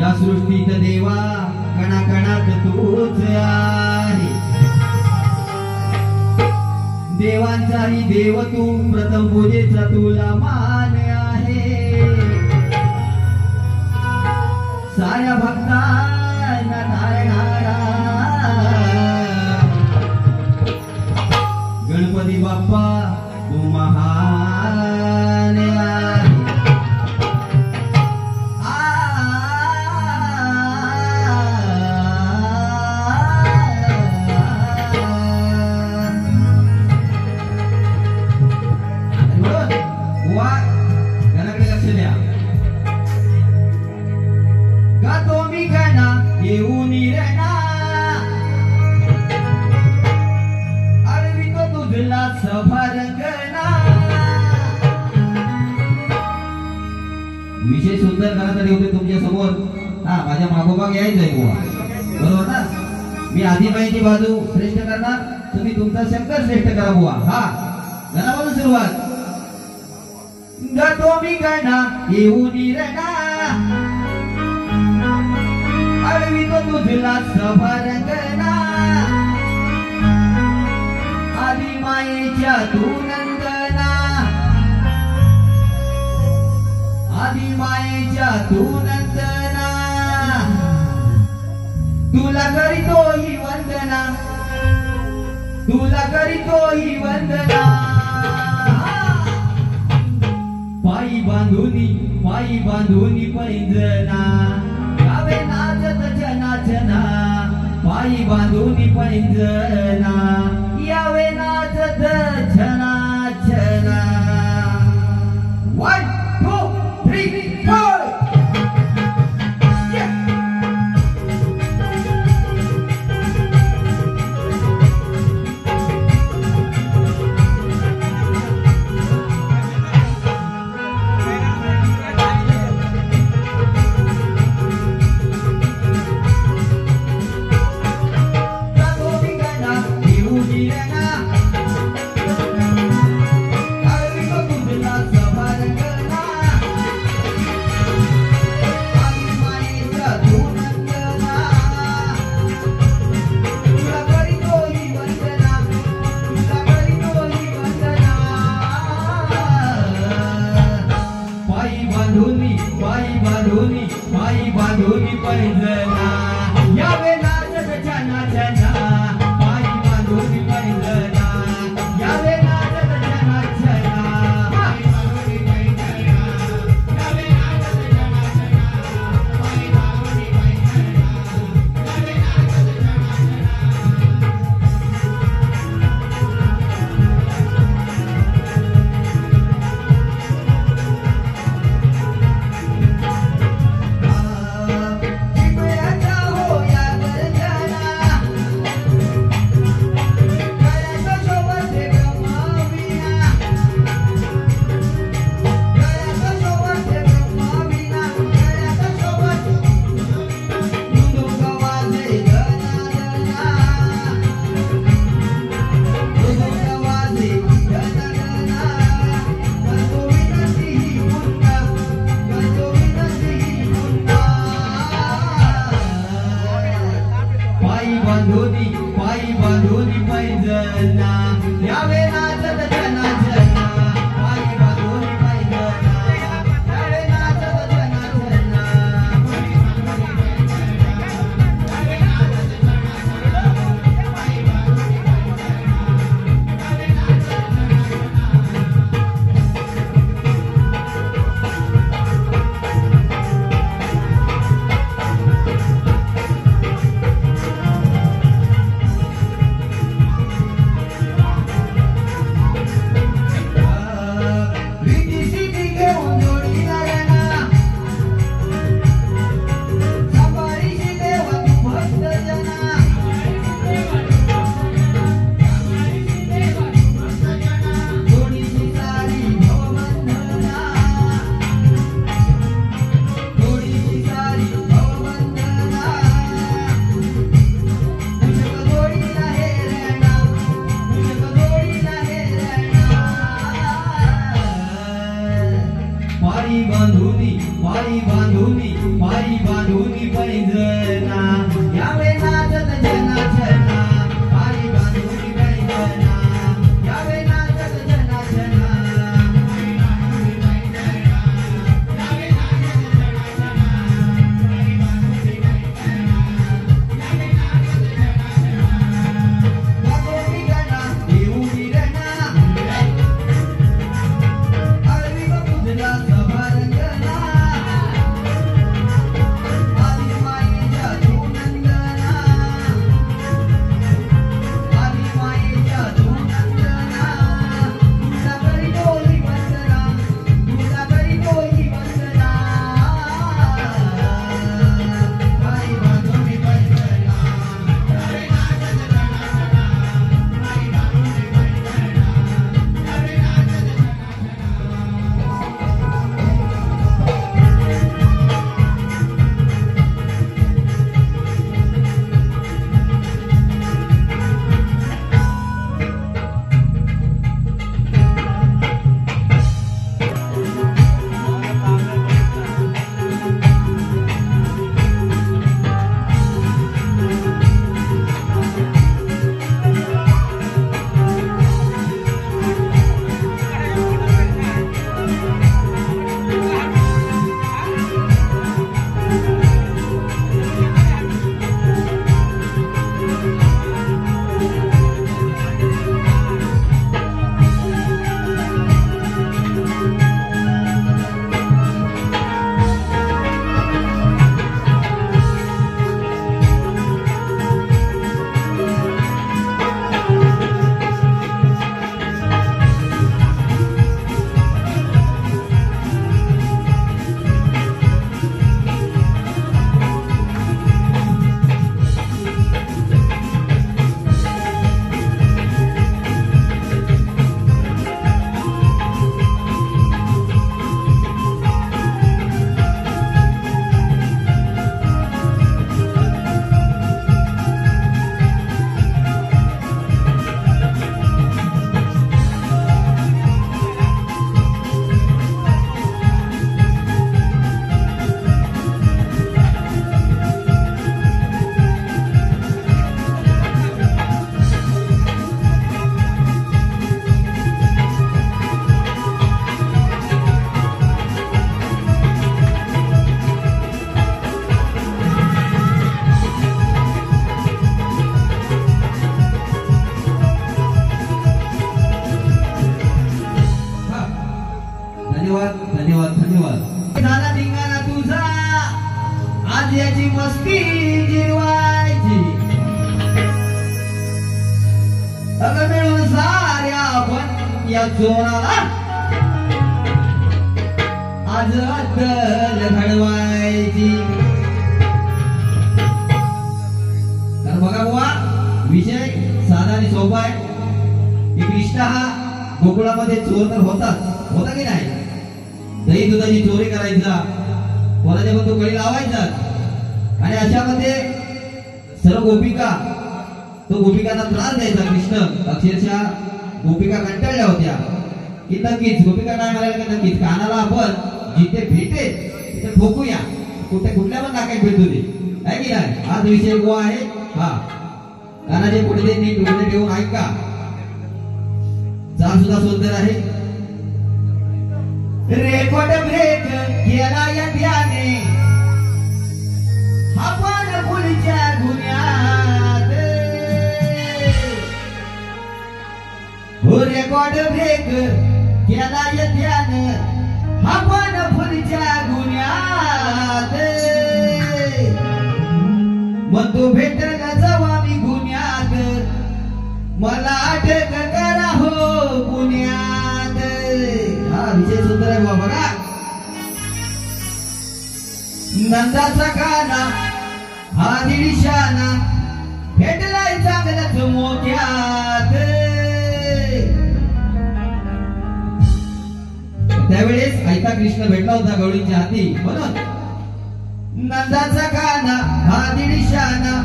या सृष्टीत देवा कणाकणात तूच आहे, देवांचाही देव तू, प्रथम पूजेचा तुला मान आहे, साऱ्या भक्तांना तारणारा गणपती बाप्पा तू महान आहे। गातो मी गाणा येऊन रेना, अडवितो तुझला सभारंगना। विषय सुंदर करायसाठी होते तुमच्या समोर, हा माझ्या मागोमाग यायचंय बुवा, बरोबर ना? मी आदिबाईची बाजू श्रेष्ठ करणार, तुम्ही तुमचा शंकर श्रेष्ठ करा बुवा। हा गाण्यापासून सुरुवात। गातो मी गाणा येऊन रेना, अडवितो तुझला सभारंगना। आदि मायेच्या तू नंदना, आदि मायेच्या तू नंदना। तुला करीतो ही वंदना, तुला करीतो ही वंदना। पायी बांधुनी पैंजना, गावे नाचत जनाचना। पायी बांधुनी पैंजना, यावे नाचत जनाचना। 1 2 3 4 पायी बांधुनी पैंजना, यावे नाचत जनाचना। पायी बांधुनी पैंजना, यावे नाचत जनाचना। पायी बांधुनी पैंजना, यावे नाचत जनाचना। पायी बांधुनी पैंजना, यावे नाचत पायी बांधुनी पैंजना, यावे नाचत जनाचना। पायी बांधुनी पैंजना, यावे नाचत जनाचना। पायी बांधुनी पैंजना, यावे नाचत जनाचना। पायी बांधुनी पैंजना, यावे नाचत जनाचना। आज याची मस्ती जिरवायची अगं मिळून साऱ्या आपण या चोराला आज अद्दल घडवायची तर बघा बुवा विषय साधा आणि सोपा आहे की कृष्ण हा गोकुळामध्ये चोर तर होता की नाही दही दुधाची चोरी करायचा कोणाच्या पण तो गळी लावायचा आणि अशामध्ये सर्व गोपिका तो गोपिकांना त्रास द्यायचा कृष्ण अक्षरशः गोपिका कंटाळल्या होत्या की नक्कीच गोपिका काय म्हणाल्या की नक्कीच कानाला आपण जिथे भेटे तिथे ठोकूया कुठल्या पण नाक्यात भेटू दे आहे की नाही हाच विषय गोवा आहे हा कानाचे पुढे ते नीट उघडे ठेवून ऐका चाल सुद्धा सुंदर आहे रेकॉर्ड ब्रेक केला या ध्याने आपण पुढच्या गुन्ह्यात हो रेकॉर्ड ब्रेक केला या ध्याने आपण पुढच्या गुन्ह्यात मग तो भेटला जवा मी गुन्ह्यात मला अटक करा हो पुण्यात हा विषय सुंदर आहे बाबा बघा नंदाचा काना हा दिशाना भेटलाय चांगलाच मोक्यात त्यावेळेस ऐका कृष्ण भेटला होता गवळीच्या हाती म्हणून नंदाचा काना हा दिशाना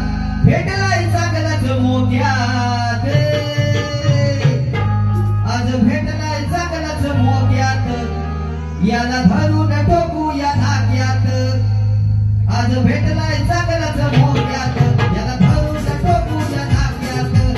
भेटलाय चांगलाच मोक्यात आज भेटलाय चांगलाच मोक्यात याला धरून टोकू या धाक्यात आज भेटलाय चांगलाच मोक्यात याला धरून टोकू या धाक्यात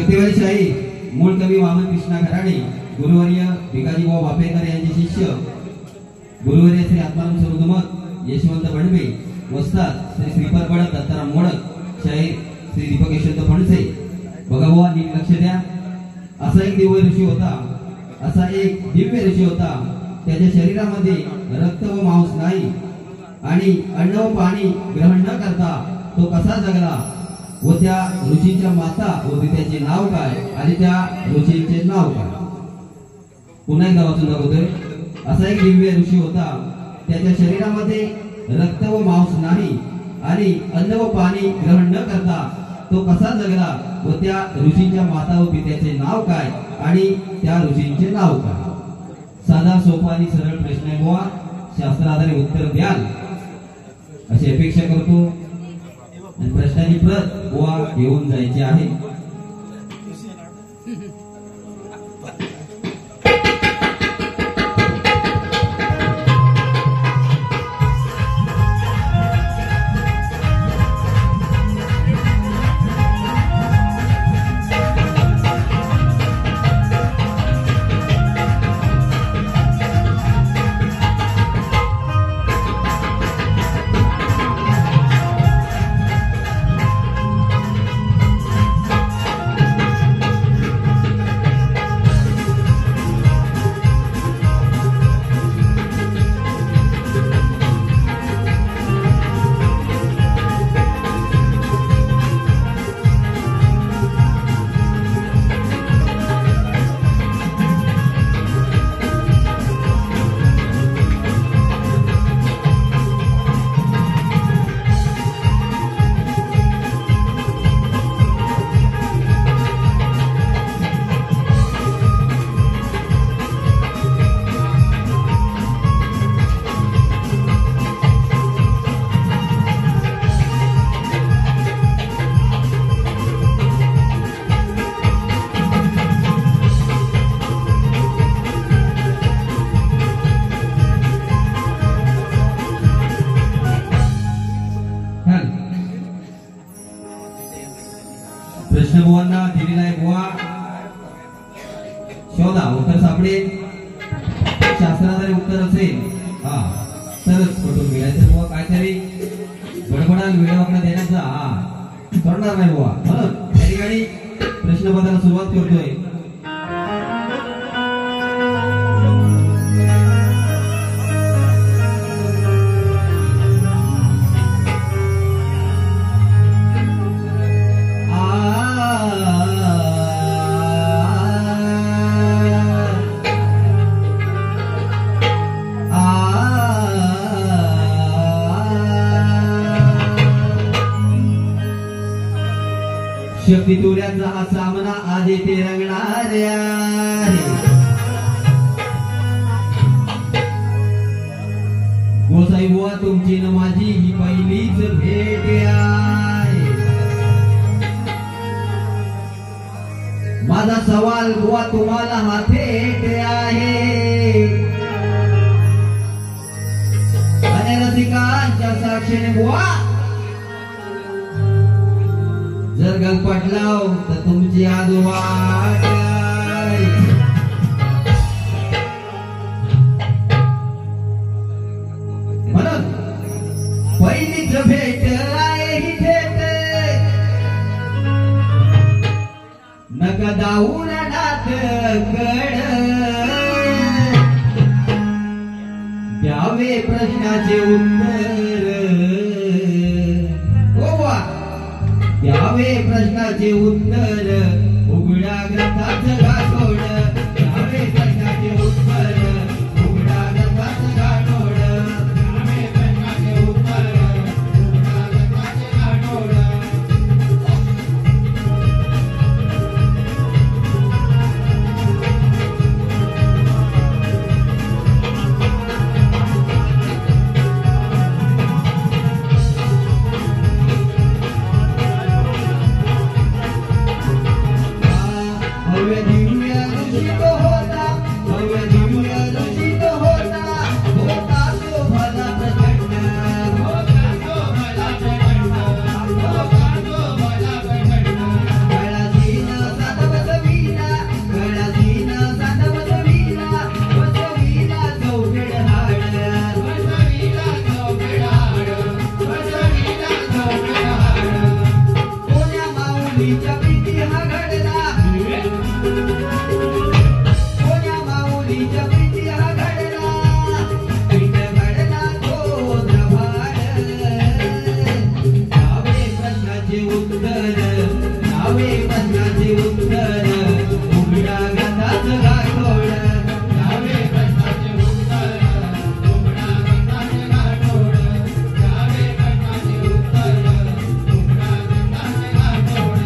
शक्तिवादी शाही मूळ कवी वामन कृष्णा खराडे, गुरुवर्य भिकाजी भाऊ वापेकर यांचे शिष्य गुरुवर्य श्री आत्माराम सरोदमत यशवंत बडबे, वस्ताद श्री श्रीपाद बडक दत्ताराम मोडक, शाहीर श्री दीपक यशवंत फणसे. बघा बुवा, नीट लक्ष द्या. असा एक दिव्य ऋषी होता. त्याच्या शरीरामध्ये रक्त व मांस नाही आणि अन्न व पाणी ग्रहण न करता तो कसा जगला व त्या ऋषीच्या माता व पित्याचे नाव काय आणि त्या ऋषीचे नाव काय. पुन्हा एकदा वाचून दाखवतोय. असा एक दिव्य ऋषी होता. त्याच्या शरीरामध्ये रक्त व मांस नाही आणि अन्न व पाणी ग्रहण न करता तो कसा जगला व त्या ऋषीच्या माता व पित्याचे नाव काय आणि त्या ऋषींचे नाव काय. साधा सोपा आणि सरळ प्रश्न आहे बुवा. शास्त्राधारे उत्तर द्याल अशी अपेक्षा करतो. आणि प्रश्नाची प्रत बुवा घेऊन जायची आहे. प्रश्न बुवांना दिलेला आहे बुवा. शोधा, उत्तर सापडेल. शास्त्राधारे उत्तर असेल तरच पटून मिळायचं बुवा. काहीतरी बडबडाल वेळेवाकडे देण्याचा करणार नाही बुवा. म्हणून त्या ठिकाणी प्रश्नपत्राला सुरुवात करतोय. शक्ती तुऱ्यांचा हा सामना आज येथे रंगणार आहे. गोसाई बुवा, तुमची न माझी ही पहिलीच भेट आहे. माझा सवाल बुवा तुम्हाला हा थेट आहे. आणि रसिकांच्या साक्षीने बुवा जर गलपट लाव तर तुमची आजोबाट. म्हणून पहिलीच भेट आहे ही थेट. नका दाऊन नात कड द्यावे प्रश्नाचे उत्तर. द्यावे प्रश्नाचे उत्तर उघड्या ग्रंथाचं गाठोड. द्यावे प्रश्नाचे उत्तर उघड्या ग्रंथाचं गाठोड. द्यावे प्रश्नाचे उत्तर उघड्या ग्रंथाचं गाठोड. भव्य दिव्य ऋषी तो होता. भव्य माऊलीच्या प्रीती हा घडला कोण्या माऊलीच्या प्रीती हा घडला पीठ घडला तो द्रभाड नावे प्रश्नाचे उत्तर नावे प्रश्नाचे उत्तर उघडा गंधाच गाठोड नावे प्रश्नाचे उत्तर उघडा गंधाच गाठोड नावे प्रश्नाचे उत्तर उघडा गंधाच गाठोड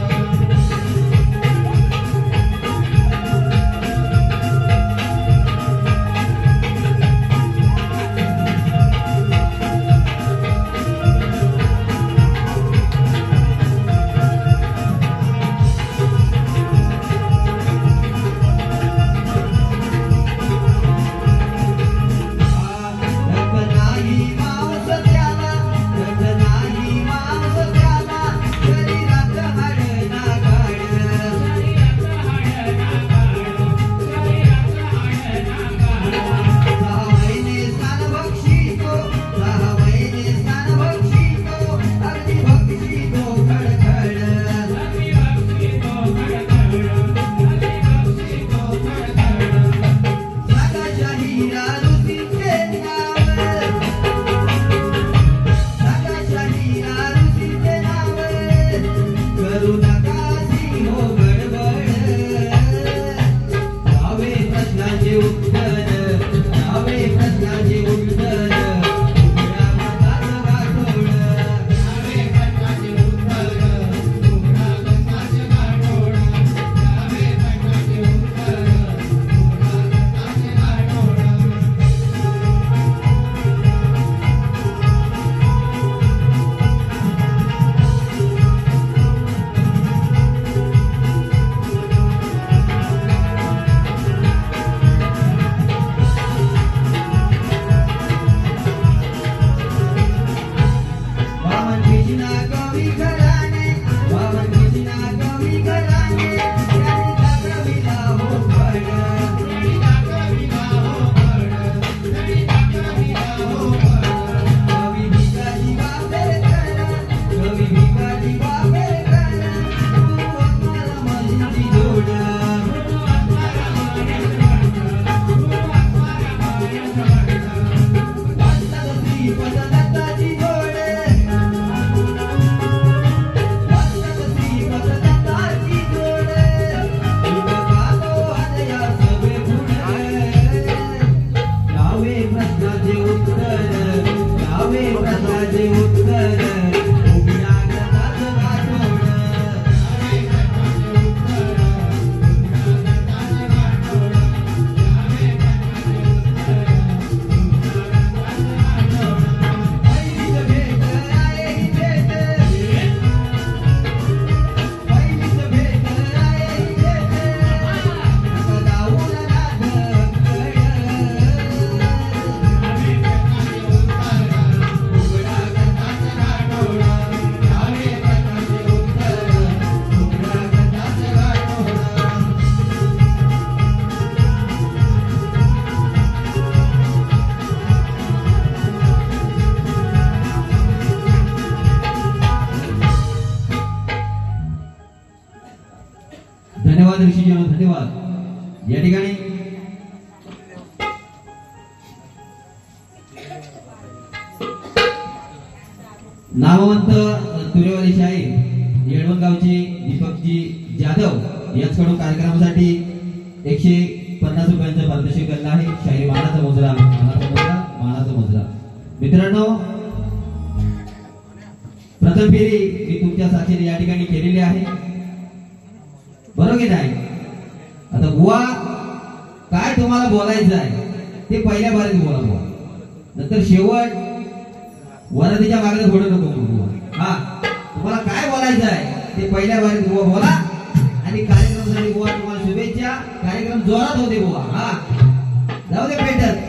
धन्यवाद ऋषीजी, धन्यवाद। या ठिकाणी नामवंत तुरेवाली शाहीर येळवणगावचे दीपकजी जाधव यांच्याकडून कार्यक्रमासाठी 150 रुपयांचा पारितोषिक करणार आहे। शाहीर मानाचा मुजरा, मानाचा मुजरा, मानाचा मुजरा। मित्रांनो, प्रथम फेरी मी तुमच्या साथीने या ठिकाणी केलेली आहे, बरोबर नाही? आता बुवा काय तुम्हाला बोलायचं आहे ते पहिल्या बारीत बोला बुवा, नंतर शेवट वरातीच्या मागे थोडं नको बुवा। हा, तुम्हाला काय बोलायचं आहे ते पहिल्या बारीत बुवा बोला आणि कार्यक्रमासाठी बुवा तुम्हाला शुभेच्छा। कार्यक्रम जोरात होते बुवा। हा, जाऊ दे पेटत।